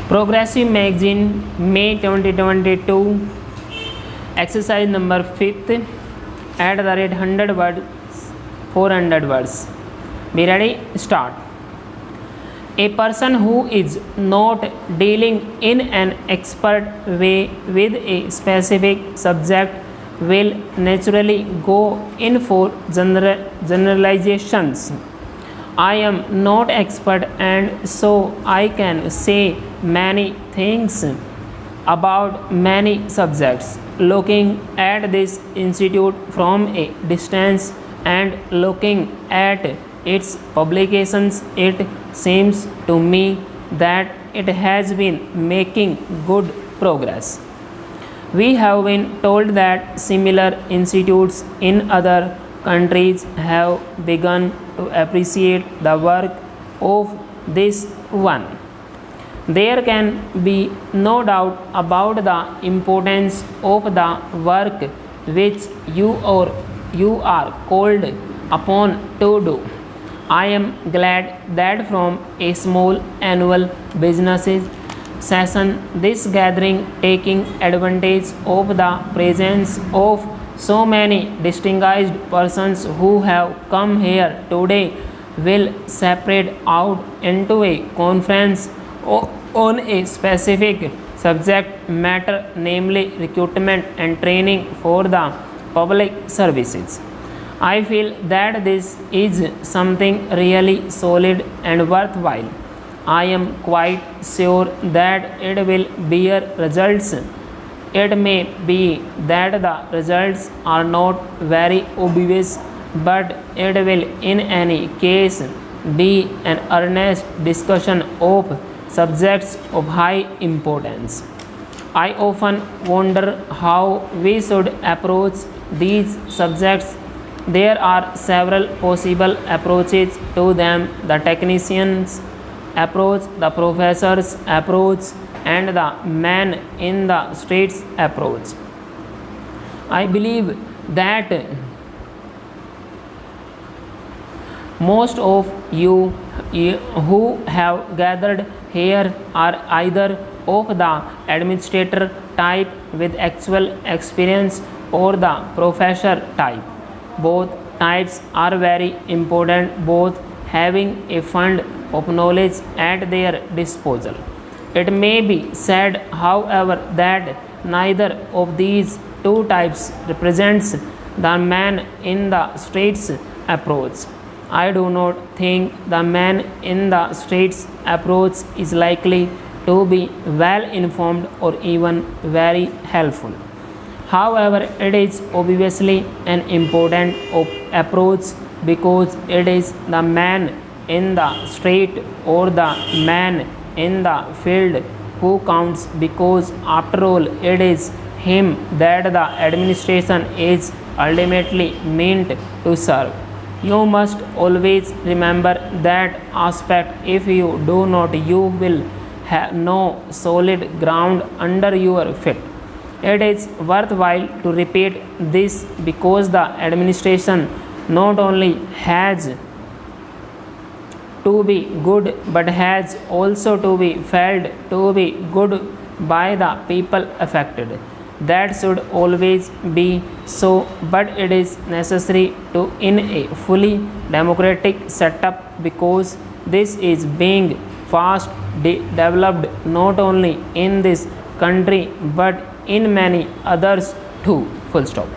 Progressive Magazine, May 2022, exercise number 5th, at the rate 100 words, 400 words. Be ready? Start. A person who is not dealing in an expert way with a specific subject will naturally go in for generalizations. I am not expert and so I can say many things about many subjects. Looking at this institute from a distance and looking at its publications, it seems to me that it has been making good progress. We have been told that similar institutes in other countries have begun to appreciate the work of this one. There can be no doubt about the importance of the work which you are called upon to do. I am glad that from a small annual business session, this gathering, taking advantage of the presence of so many distinguished persons who have come here today, will separate out into a conference on a specific subject matter, namely recruitment and training for the public services. I feel that this is something really solid and worthwhile. I am quite sure that it will bear results. It may be that the results are not very obvious, but it will in any case be an earnest discussion of subjects of high importance. I often wonder how we should approach these subjects. There are several possible approaches to them: the technician's approach, the professor's approach, and the man in the streets approach. I believe that most of you who have gathered here are either of the administrator type with actual experience or the professor type. Both types are very important, both having a fund of knowledge at their disposal. It may be said, however, that neither of these two types represents the man in the streets approach. I do not think the man in the streets approach is likely to be well informed or even very helpful. However, it is obviously an important approach because it is the man in the street or the man in the field who counts, because after all it is him that the administration is ultimately meant to serve. You must always remember that aspect. If you do not, you will have no solid ground under your feet. It is worthwhile to repeat this because the administration not only has to be good but has also to be felt to be good by the people affected. That should always be so, but it is necessary to in a fully democratic setup because this is being fast developed not only in this country but in many others too. Full stop.